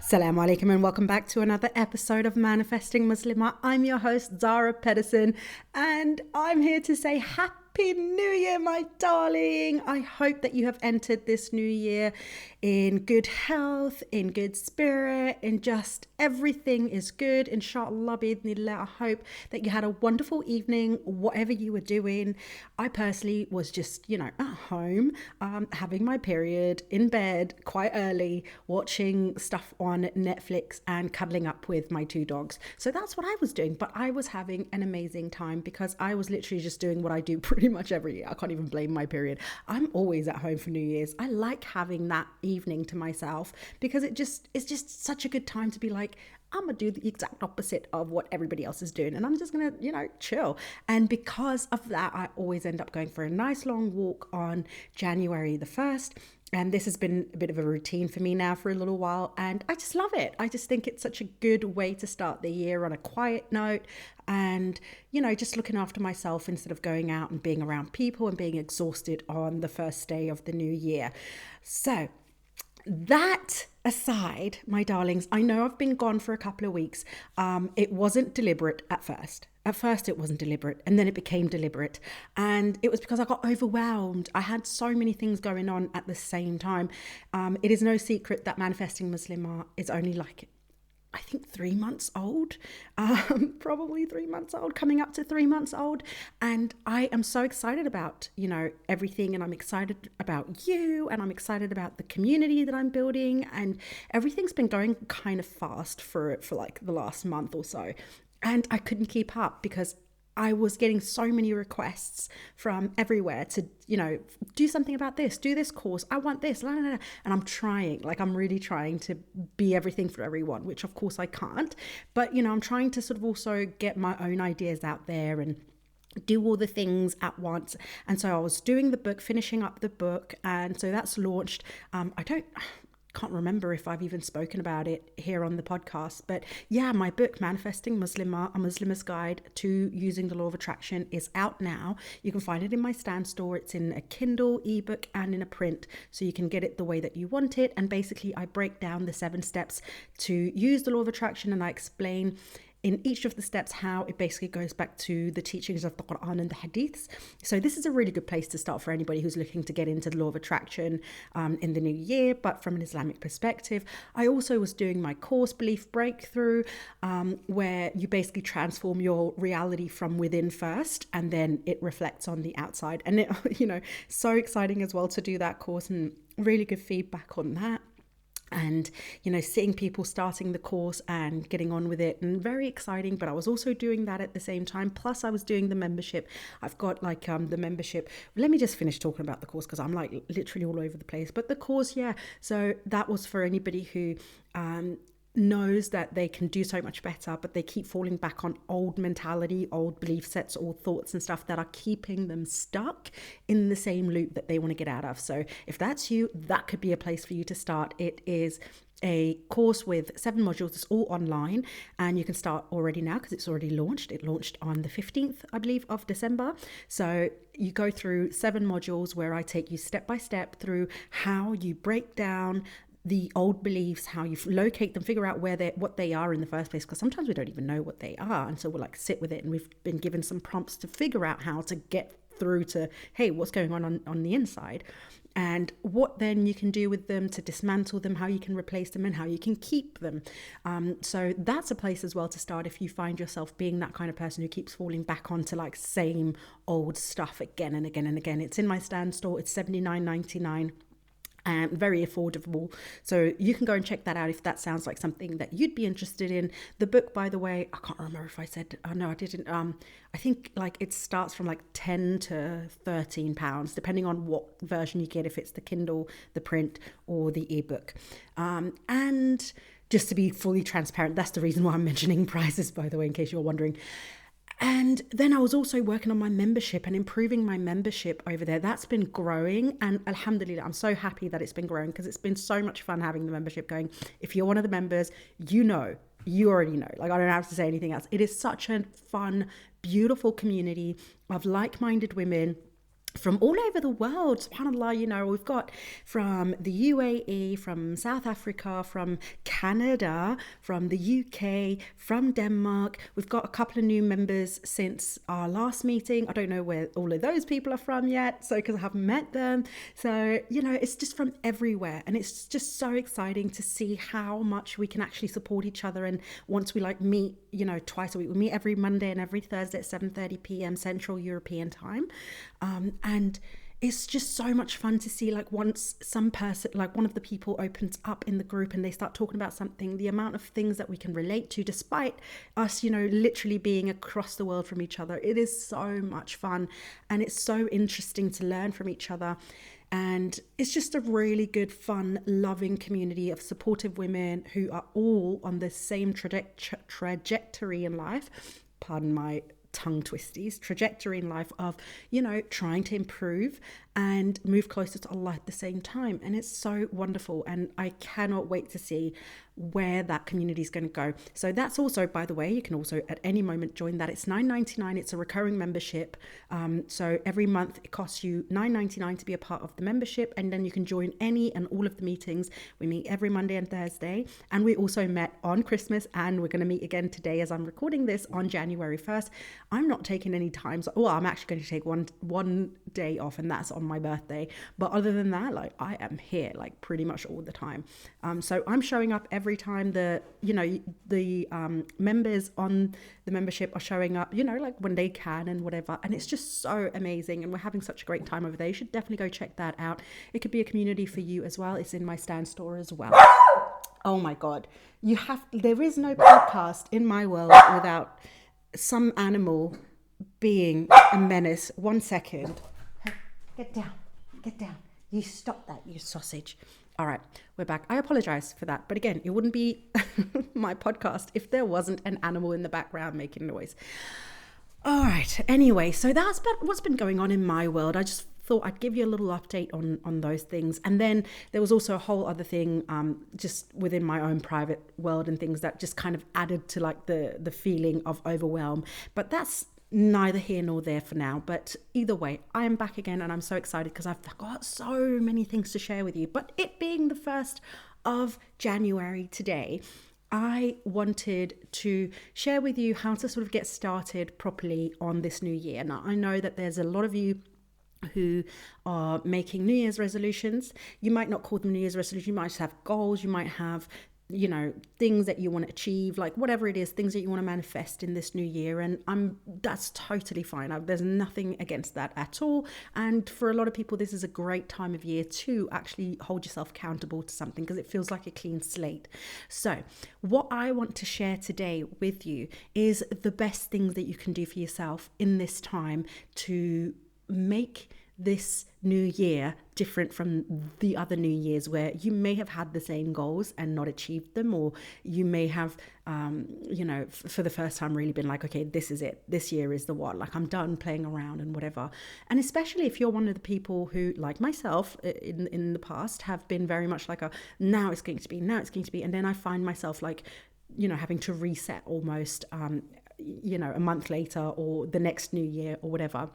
Assalamu alaikum and welcome back to another episode of Manifesting Muslimah. I'm your host Zara Pedersen and I'm here to say Happy New Year, my darling. I hope that you have entered this new year in good health, in good spirit, in just everything is good. Inshallah, bi'idhnillah. I hope that you had a wonderful evening, whatever you were doing. I personally was just, at home, having my period, in bed quite early, watching stuff on Netflix and cuddling up with my two dogs. So that's what I was doing, but I was having an amazing time because I was literally just doing what I do pretty much every year. I can't even blame my period. I'm always at home for New Year's. I like having that evening to myself because it's just such a good time to be like, I'm gonna do the exact opposite of what everybody else is doing, and I'm just gonna chill. And because of that, I always end up going for a nice long walk on January the 1st, and this has been a bit of a routine for me now for a little while, and I just love it. I just think it's such a good way to start the year on a quiet note, and just looking after myself instead of going out and being around people and being exhausted on the first day of the new year. So that aside, my darlings, I know I've been gone for a couple of weeks. It wasn't deliberate at first. At first it wasn't deliberate, and then it became deliberate. And it was because I got overwhelmed. I had so many things going on at the same time. It is no secret that Manifesting Muslimah is only I think 3 months old, probably 3 months old, coming up to 3 months old. And I am so excited about, everything. And I'm excited about you, and I'm excited about the community that I'm building. And everything's been going kind of fast for like the last month or so. And I couldn't keep up because I was getting so many requests from everywhere to, do something about this, do this course, I want this, blah, blah, blah. And I'm trying, I'm really trying to be everything for everyone, which of course I can't. But, I'm trying to sort of also get my own ideas out there and do all the things at once. And so I was doing the book, finishing up the book. And so that's launched. Can't remember if I've even spoken about it here on the podcast, but yeah, my book Manifesting Muslimah, a Muslimah's Guide to Using the Law of Attraction is out now. You can find it in my Stand store. It's in a Kindle ebook and in a print, so you can get it the way that you want it. And basically I break down the 7 steps to use the law of attraction, and I explain in each of the steps how it basically goes back to the teachings of the Quran and the Hadiths. So this is a really good place to start for anybody who's looking to get into the law of attraction in the new year, but from an Islamic perspective. I also was doing my course, Belief Breakthrough, where you basically transform your reality from within first, and then it reflects on the outside. And it, so exciting as well to do that course, and really good feedback on that. And seeing people starting the course and getting on with it, and very exciting. But I was also doing that at the same time, plus I was doing the membership. I've got the membership. Let me just finish talking about the course because I'm literally all over the place. But the course, yeah, so that was for anybody who knows that they can do so much better, but they keep falling back on old mentality, old belief sets, old thoughts and stuff that are keeping them stuck in the same loop that they want to get out of. So if that's you, that could be a place for you to start. It is a course with 7 modules. It's all online, and you can start already now because it's already launched. It launched on the 15th, I believe, of December. So you go through 7 modules where I take you step by step through how you break down the old beliefs, how you locate them, figure out what they are in the first place, because sometimes we don't even know what they are, and so we'll sit with it, and we've been given some prompts to figure out how to get through to, hey, what's going on the inside, and what then you can do with them to dismantle them, how you can replace them, and how you can keep them. So that's a place as well to start if you find yourself being that kind of person who keeps falling back onto same old stuff again and again and again. It's in my Stand store. It's $79.99. And very affordable. So you can go and check that out if that sounds like something that you'd be interested in. The book, by the way, I can't remember if I said, oh no, I didn't. I think it starts from 10 to 13 pounds, depending on what version you get, if it's the Kindle, the print, or the ebook. And just to be fully transparent, that's the reason why I'm mentioning prices, by the way, in case you're wondering. And then I was also working on my membership and improving my membership over there. That's been growing, and alhamdulillah, I'm so happy that it's been growing because it's been so much fun having the membership going. If you're one of the members, you already know. I don't have to say anything else. It is such a fun, beautiful community of like-minded women from all over the world. SubhanAllah, we've got from the UAE, from South Africa, from Canada, from the UK, from Denmark. We've got a couple of new members since our last meeting. I don't know where all of those people are from yet, so because I haven't met them. So, it's just from everywhere. And it's just so exciting to see how much we can actually support each other. And once we meet, twice a week, we meet every Monday and every Thursday at 7:30 p.m. Central European time. And it's just so much fun to see, once some person, one of the people opens up in the group and they start talking about something, the amount of things that we can relate to, despite us, literally being across the world from each other. It is so much fun, and it's so interesting to learn from each other. And it's just a really good, fun, loving community of supportive women who are all on the same trajectory in life. Pardon my tongue twisties, trajectory in life of, trying to improve and move closer to Allah at the same time. And it's so wonderful. And I cannot wait to see where that community is going to go. So that's also, by the way, you can also at any moment join that. It's $9.99. It's a recurring membership. So every month it costs you $9.99 to be a part of the membership. And then you can join any and all of the meetings. We meet every Monday and Thursday. And we also met on Christmas, and we're going to meet again today as I'm recording this on January 1st. I'm not taking any time. I'm actually going to take one day off, and that's on my birthday. But other than that, I am here pretty much all the time. So I'm showing up every time the members on the membership are showing up, when they can and whatever. And it's just so amazing. And we're having such a great time over there. You should definitely go check that out. It could be a community for you as well. It's in my Stan store as well. Oh my God. There is no podcast in my world without some animal being a menace. 1 second. Get down. You stop that, you sausage. All right, we're back. I apologize for that. But again, it wouldn't be my podcast if there wasn't an animal in the background making noise. All right. Anyway, so that's what's been going on in my world. I just thought I'd give you a little update on those things. And then there was also a whole other thing just within my own private world and things that just kind of added to the feeling of overwhelm. But that's neither here nor there for now. But either way, I am back again, and I'm so excited because I've got so many things to share with you. But it being the 1st of January today, I wanted to share with you how to sort of get started properly on this new year. Now, I know that there's a lot of you who are making New Year's resolutions. You might not call them New Year's resolutions. You might just have goals. You might have things that you want to achieve, whatever it is, things that you want to manifest in this new year. And that's totally fine. There's nothing against that at all. And for a lot of people, this is a great time of year to actually hold yourself accountable to something, because it feels like a clean slate. So what I want to share today with you is the best things that you can do for yourself in this time to make this new year different from the other new years, where you may have had the same goals and not achieved them, or you may have for the first time really been okay, this is it, this year is the one, I'm done playing around and whatever. And especially if you're one of the people who, like myself in the past, have been very much now it's going to be, and then I find myself having to reset almost a month later or the next new year or whatever,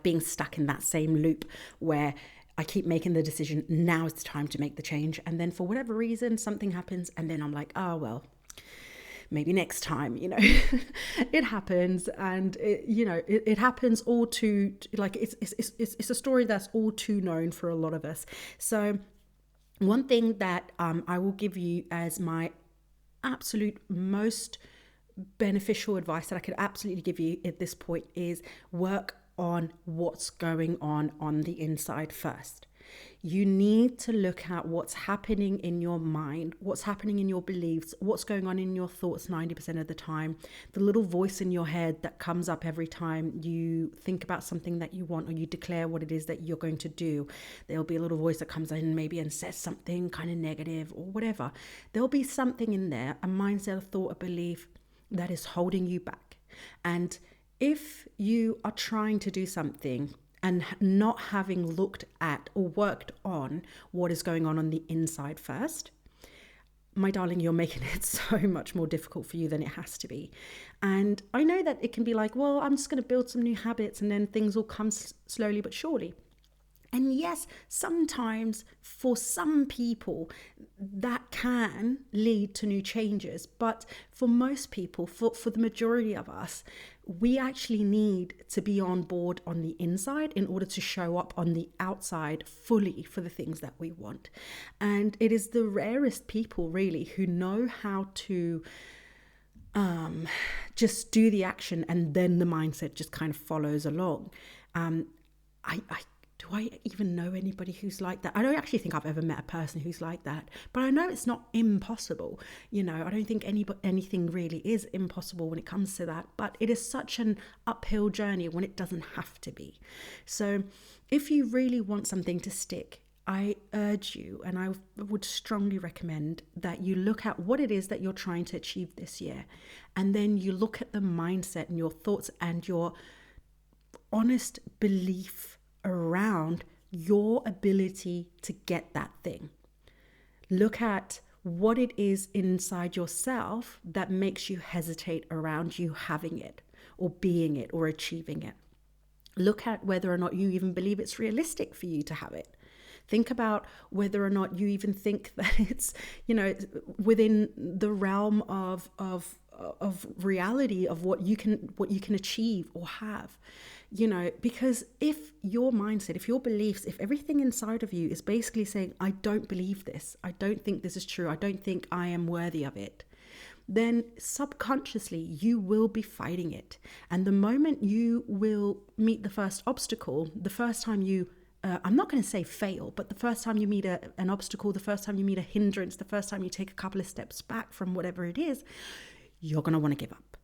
being stuck in that same loop where I keep making the decision, now is the time to make the change. And then for whatever reason, something happens, and then I'm well, maybe next time, it happens. And it happens all too, it's a story that's all too known for a lot of us. So one thing that I will give you as my absolute most beneficial advice that I could absolutely give you at this point is work on what's going on the inside first. You need to look at what's happening in your mind, what's happening in your beliefs, what's going on in your thoughts 90% of the time. The little voice in your head that comes up every time you think about something that you want, or you declare what it is that you're going to do. There'll be a little voice that comes in maybe and says something kind of negative or whatever. There'll be something in there, a mindset, a thought, a belief that is holding you back. And if you are trying to do something and not having looked at or worked on what is going on the inside first, my darling, you're making it so much more difficult for you than it has to be. And I know that it can be like, well, I'm just going to build some new habits and then things will come slowly but surely. And yes, sometimes for some people that can lead to new changes. But for most people, for the majority of us, we actually need to be on board on the inside in order to show up on the outside fully for the things that we want. And it is the rarest people really who know how to just do the action and then the mindset just kind of follows along. Do I even know anybody who's like that? I don't actually think I've ever met a person who's like that, but I know it's not impossible. I don't think anything really is impossible when it comes to that, but it is such an uphill journey when it doesn't have to be. So if you really want something to stick, I urge you, and I would strongly recommend that you look at what it is that you're trying to achieve this year. And then you look at the mindset and your thoughts and your honest belief around your ability to get that thing. Look at what it is inside yourself that makes you hesitate around you having it or being it or achieving it. Look at whether or not you even believe it's realistic for you to have it. Think about whether or not you even think that it's, within the realm of reality of what you can achieve or have. Because if your mindset, if your beliefs, if everything inside of you is basically saying, I don't believe this, I don't think this is true, I don't think I am worthy of it, then subconsciously you will be fighting it. And the moment you will meet the first obstacle, the first time you I'm not going to say fail, but the first time you meet an obstacle, the first time you meet a hindrance, the first time you take a couple of steps back from whatever it is, you're going to want to give up.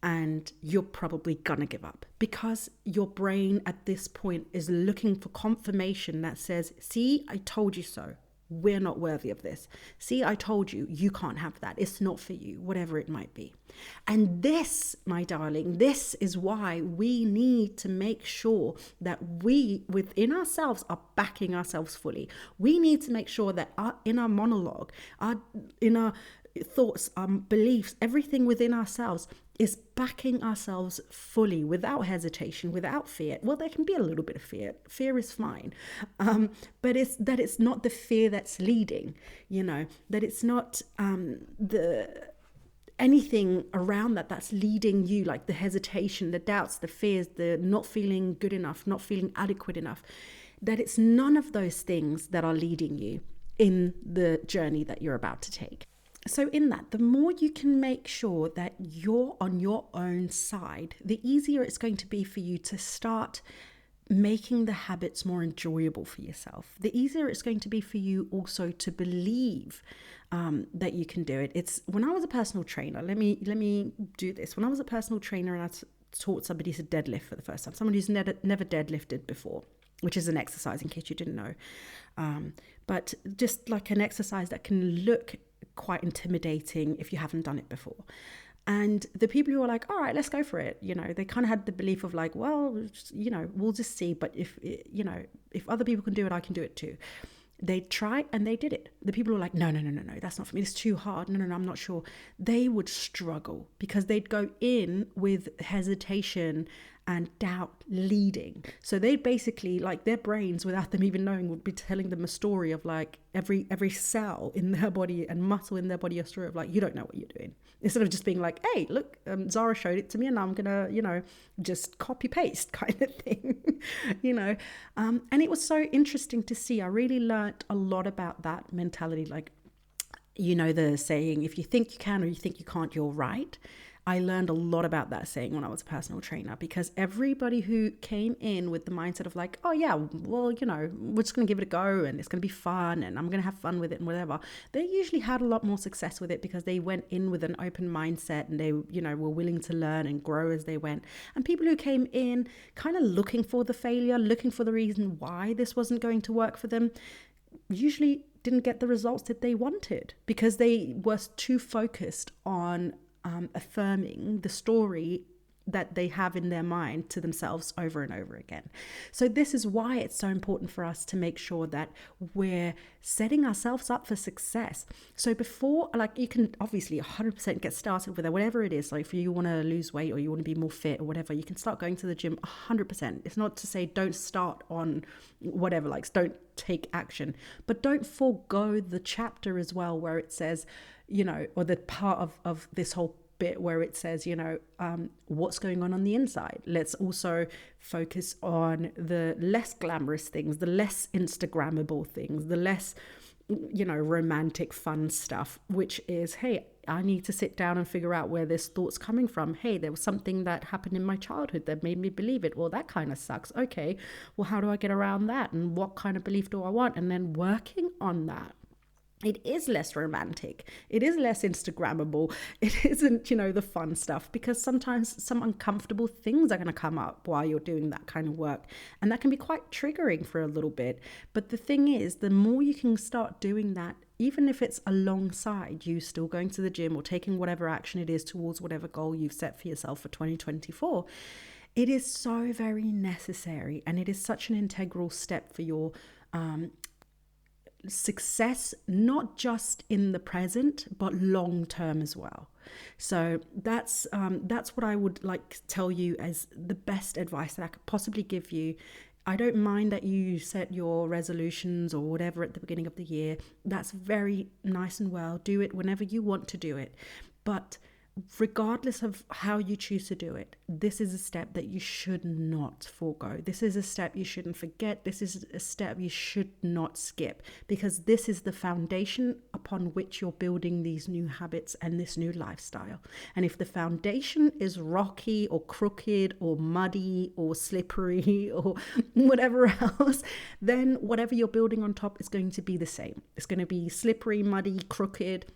And you're probably going to give up because your brain at this point is looking for confirmation that says, see, I told you so. We're not worthy of this. See, I told you, you can't have that. It's not for you, whatever it might be. And this, my darling, this is why we need to make sure that we, within ourselves, are backing ourselves fully. We need to make sure that our inner monologue, our inner thoughts, beliefs, everything within ourselves is backing ourselves fully without hesitation, without fear. Well, there can be a little bit of fear. Fear is fine. But it's not the fear that's leading, that it's not anything around that's leading you, like the hesitation, the doubts, the fears, the not feeling good enough, not feeling adequate enough, that it's none of those things that are leading you in the journey that you're about to take. So in that, the more you can make sure that you're on your own side, the easier it's going to be for you to start making the habits more enjoyable for yourself. The easier it's going to be for you also to believe that you can do it. It's when I was a personal trainer, let me do this. When I was a personal trainer and I taught somebody to deadlift for the first time, someone who's never deadlifted before, which is an exercise in case you didn't know. But just like an exercise that can look quite intimidating if you haven't done it before. And the people who are like, all right, let's go for it, they kind of had the belief of like, well, we'll just see. But if other people can do it, I can do it too. They tried and they did it. The people who are like, no, that's not for me. It's too hard. No, I'm not sure. They would struggle because they'd go in with hesitation and doubt leading. So they basically, like, their brains, without them even knowing, would be telling them a story of like every cell in their body and muscle in their body, a story of like, you don't know what you're doing. Instead of just being like, hey, look, Zara showed it to me and I'm gonna, just copy paste kind of thing, and it was so interesting to see. I really learned a lot about that mentality. Like, the saying, if you think you can or you think you can't, you're right. I learned a lot about that saying when I was a personal trainer, because everybody who came in with the mindset of like, oh yeah, well, we're just going to give it a go and it's going to be fun and I'm going to have fun with it and whatever, they usually had a lot more success with it because they went in with an open mindset and they, were willing to learn and grow as they went. And people who came in kind of looking for the failure, looking for the reason why this wasn't going to work for them, usually didn't get the results that they wanted because they were too focused on affirming the story that they have in their mind to themselves over and over again. So this is why it's so important for us to make sure that we're setting ourselves up for success. So before, like, you can obviously 100% get started with it, whatever it is. Like if you want to lose weight or you want to be more fit or whatever, you can start going to the gym 100%. It's not to say don't start on whatever, like don't take action, but don't forego the chapter as well where it says, you know, or the part of this whole bit where it says, you know, what's going on the inside. Let's also focus on the less glamorous things, the less Instagrammable things, the less, you know, romantic fun stuff, which is, hey, I need to sit down and figure out where this thought's coming from. Hey, there was something that happened in my childhood that made me believe it. Well, that kind of sucks. Okay, well, how do I get around that? And what kind of belief do I want? And then working on that. It is less romantic. It is less Instagrammable. It isn't, you know, the fun stuff, because sometimes some uncomfortable things are going to come up while you're doing that kind of work. And that can be quite triggering for a little bit. But the thing is, the more you can start doing that, even if it's alongside you still going to the gym or taking whatever action it is towards whatever goal you've set for yourself for 2024, it is so very necessary. And it is such an integral step for your success, not just in the present, but long term as well. So that's what I would like tell you as the best advice that I could possibly give you. I don't mind that you set your resolutions or whatever at the beginning of the year. That's very nice and well. Do it whenever you want to do it. But regardless of how you choose to do it, this is a step that you should not forego. This is a step you shouldn't forget. This is a step you should not skip, because this is the foundation upon which you're building these new habits and this new lifestyle. And if the foundation is rocky or crooked or muddy or slippery or whatever else, then whatever you're building on top is going to be the same. It's going to be slippery, muddy, crooked.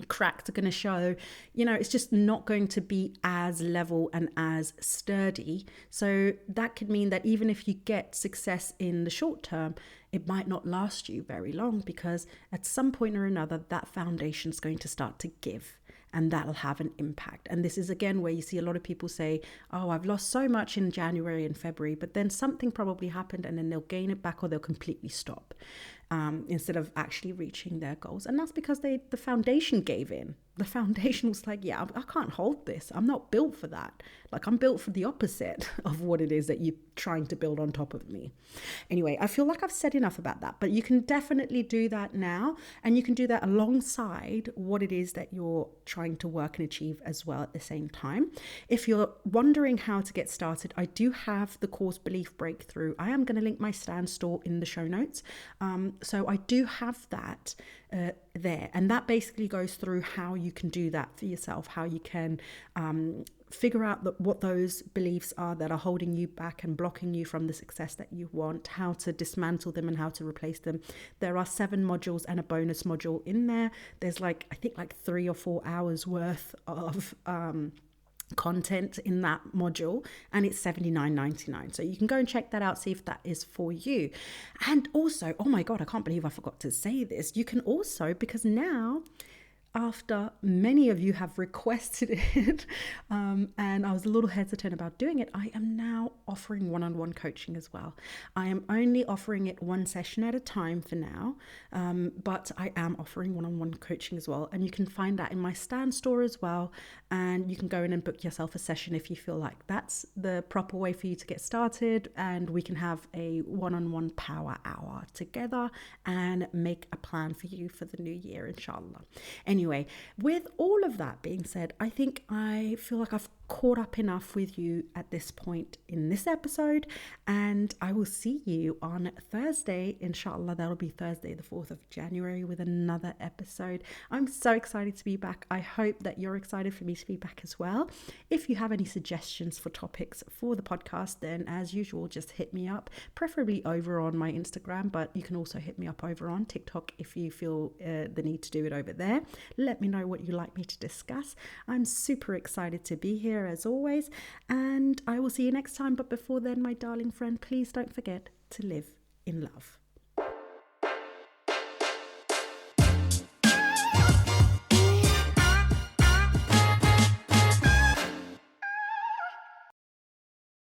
Cracks are going to show, you know, it's just not going to be as level and as sturdy. So that could mean that even if you get success in the short term, it might not last you very long, because at some point or another, that foundation is going to start to give. And that'll have an impact. And this is again where you see a lot of people say, oh, I've lost so much in January and February, but then something probably happened and then they'll gain it back or they'll completely stop instead of actually reaching their goals. And that's because the foundation gave in. The foundation was like, yeah, I can't hold this. I'm not built for that. Like, I'm built for the opposite of what it is that you're trying to build on top of me. Anyway, I feel like I've said enough about that, but you can definitely do that now. And you can do that alongside what it is that you're trying to work and achieve as well at the same time. If you're wondering how to get started, I do have the course Belief Breakthrough. I am going to link my Stan store in the show notes. So I do have that there. And that basically goes through how you can do that for yourself, how you can figure out what those beliefs are that are holding you back and blocking you from the success that you want, how to dismantle them and how to replace them. There are 7 modules and a bonus module in there. There's I think 3 or 4 hours worth of content in that module, and it's $79.99. So you can go and check that out, see if that is for you. And also, oh my God, I can't believe I forgot to say this. You can also, because now, after many of you have requested it, and I was a little hesitant about doing it, I am now offering one-on-one coaching as well. I am only offering it 1 session at a time for now, but I am offering one-on-one coaching as well. And you can find that in my Stan store as well. And you can go in and book yourself a session if you feel like that's the proper way for you to get started. And we can have a one-on-one power hour together and make a plan for you for the new year, inshallah. Anyway, with all of that being said, I think I feel like I've caught up enough with you at this point in this episode, and I will see you on Thursday, inshallah. That'll be Thursday the 4th of January with another episode. I'm so excited to be back. I hope that you're excited for me to be back as well. If you have any suggestions for topics for the podcast, then as usual, just hit me up, preferably over on my Instagram, but you can also hit me up over on TikTok if you feel the need to do it over there. Let me know what you'd like me to discuss. I'm super excited to be here as always, and I will see you next time. But before then, my darling friend, please don't forget to live in love.